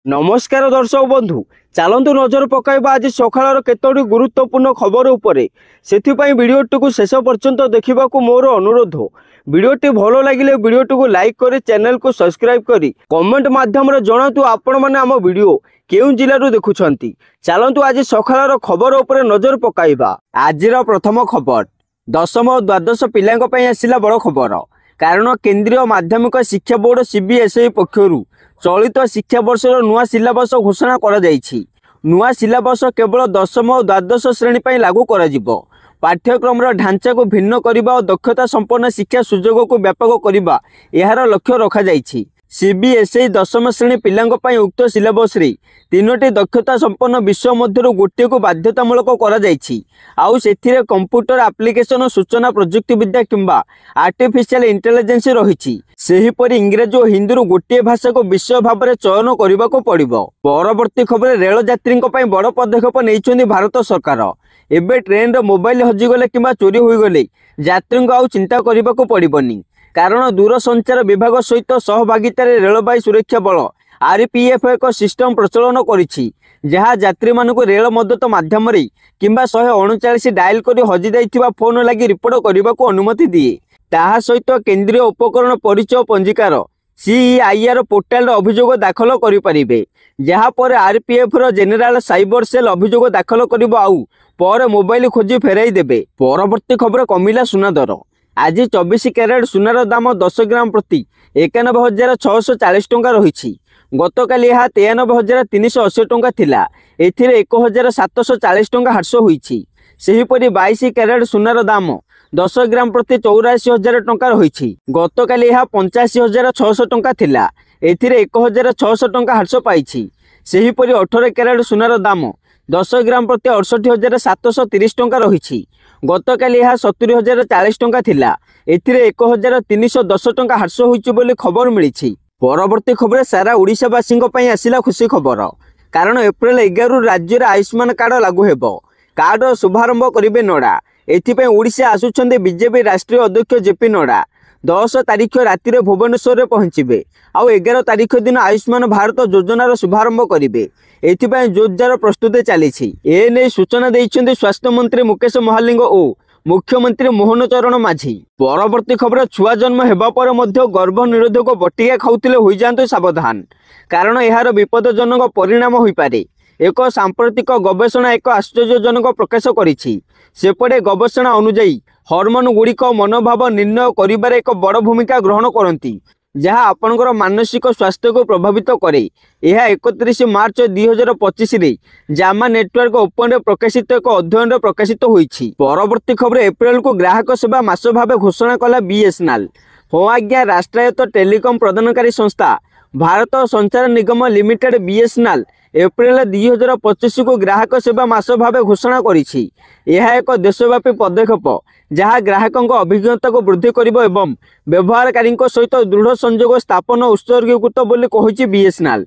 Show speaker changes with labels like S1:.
S1: नमस्कार दर्शक बंधु चलतु नजर पकाइबा आज सकाळर केतोटी गुरुत्वपूर्ण खबर उपरे सेथिपई वीडियोटी को शेष पर्यंत देखा मोर अनुरोध। वीडियोटी भल लगे वीडियोटी को लाइक करी चैनल को सब्सक्राइब करी कमेंट माध्यम जनातु आपण माने आम वीडियो केउ जिल्लारू देखुछंती। चलतु आज सकाळर खबर उपरे नजर पकाइबा। आजिर प्रथम खबर दशम और द्वादश पिलांक पई आसिला बड़ खबर। कारण केंद्रीय माध्यमिक शिक्षा बोर्ड सीबीएसई पक्षरु चलित शिक्षा वर्षर नुआ सिलेबस घोषणा करा जायछि। नुआ सिलेबस केवल दशम और द्वादश श्रेणी पर लागू करा जिवो। पाठ्यक्रम ढांचा को भिन्न करने और दक्षता संपन्न शिक्षा सुजोग को व्यापक करने यार लक्ष्य रखा जायछि। सीबीएसई दशम श्रेणी पिलांक पई उक्त सिलेबस रे तीनोटी दक्षता संपन्न विषय मध्यरु गोटे को बाध्यतामूलक करा जायछि। आउ सेथिरे कंप्यूटर एप्लिकेशन सूचना प्रजुक्ति विद्या किंबा आर्टिफिशियल इंटेलिजेंस रहिछि। सेहीपरि इंग्रेजी और हिंदी गोटे भाषा को विषय भाव में चयन करने को पड़िबो। परवर्ती खबर रेल यात्री बड़ पदक्षेप नहीं भारत सरकार। एबे ट्रेन रे मोबाइल हजिगले किंबा चोरी होईगले यात्री को आउ चिंता करने को पड़िबनी। कारण दूरसंचार विभाग सहित सहभागितार रेलबाई सुरक्षा बल आरपीएफ एक सिस्टम प्रचलन करिछि जहाँ यात्री मानक रेल मदत माध्यम किंबा 139 डायल कर हजि जाइथिबा फोन लगी रिपोर्ट करने को अनुमति दिए। ताहा सहित केंद्रीय उपकरण परिचय पंजिकार सीईआईआर पोर्टाल अभियोग दाखल करें जहाँ पर आरपीएफ जेनेराल साइबर सेल अभियोग दाखल कर आउ पर मोबाइल खोजी फेराई देबे। परवर्ती खबर कमिला सुना दर। आज 24 कैरेट सुनार दाम 10 ग्राम प्रति 91,640 टंका रही। गतकाली यह 93,380 टंका थिला। एथिरे 1,740 टंका ह्रास होईछि। सेहीपरि 22 कैरेट सुनार दाम 10 ग्राम प्रति 84,000 टंका रही। गतकाली यह 85,600 टंका थिला। एथिरे 1,600 टंका ह्रास पाइछि। सेहीपरि 18 कैरेट सुनार दाम 10 ग्राम प्रति 68,730 टंका रही। गतकाली यह 70,040 टंका थिला। एथिरे 1,310 टंका ह्रास होईछि बोली खबर मिली। परवर्ती खबर सारा ओडिशावासी आसिला खुशी खबर। कारण एप्रिल 11 राज्य आयुष्मान कार्ड लागू हेबो। कार्ड शुभारंभ करिवे नडा। एथिपई ओडिशा आसुछन्ते बीजेपी राष्ट्रीय अध्यक्ष जेपी नडा। 10 तारिख राति भुवनेश्वर पहुंचे आउ 11 तारिख दिन आयुष्मान भारत योजनार शुभारंभ करेंगे। एथिपई जोरदार प्रस्तुति चली। एने सूचना देइछन्ते स्वास्थ्य मंत्री मुकेश महालिंग और मुख्यमंत्री मोहन चरण माझी। परवर्ती खबर छुआ जन्म हेबा पर मध्य गर्भ निरोधक बटिका खाउतिले होई जांतु सावधान। कारण यार विपदजनक परिणाम होई पारे। एक सांप्रतिक गवेषणा एक आश्चर्यजनक प्रकाश करिछि। सेपटे गवेषणा अनुसार हॉर्मोन गुड़िक मनोभाव निर्णय करिबार एक बड़ भूमिका ग्रहण करती जहाँ आपणकर मानसिक स्वास्थ्य को प्रभावित करे। यह 31 मार्च 2025 रे जामा नेटवर्क ओपन रे प्रकाशित एक अध्ययन रे प्रकाशित होईछि। परवर्ती खबर एप्रिल को ग्राहक सेवा मास भाव घोषणा कला बीएसएनएल। हो आज्ञा राष्ट्रायत्त टेलीकॉम प्रदानकारी संस्था भारत संचार निगम लिमिटेड बीएसएनएल एप्रिल 2025 को ग्राहक सेवा मास भाव घोषणा करिछि। यह एक देशव्यापी पदक्षेप जहाँ ग्राहकों अभिज्ञता को वृद्धि करिबो एवं व्यवहारकारी सहित दृढ़ संयोग स्थापन उत्सर्गीकृत बोली कहिछि बीएसएनएल।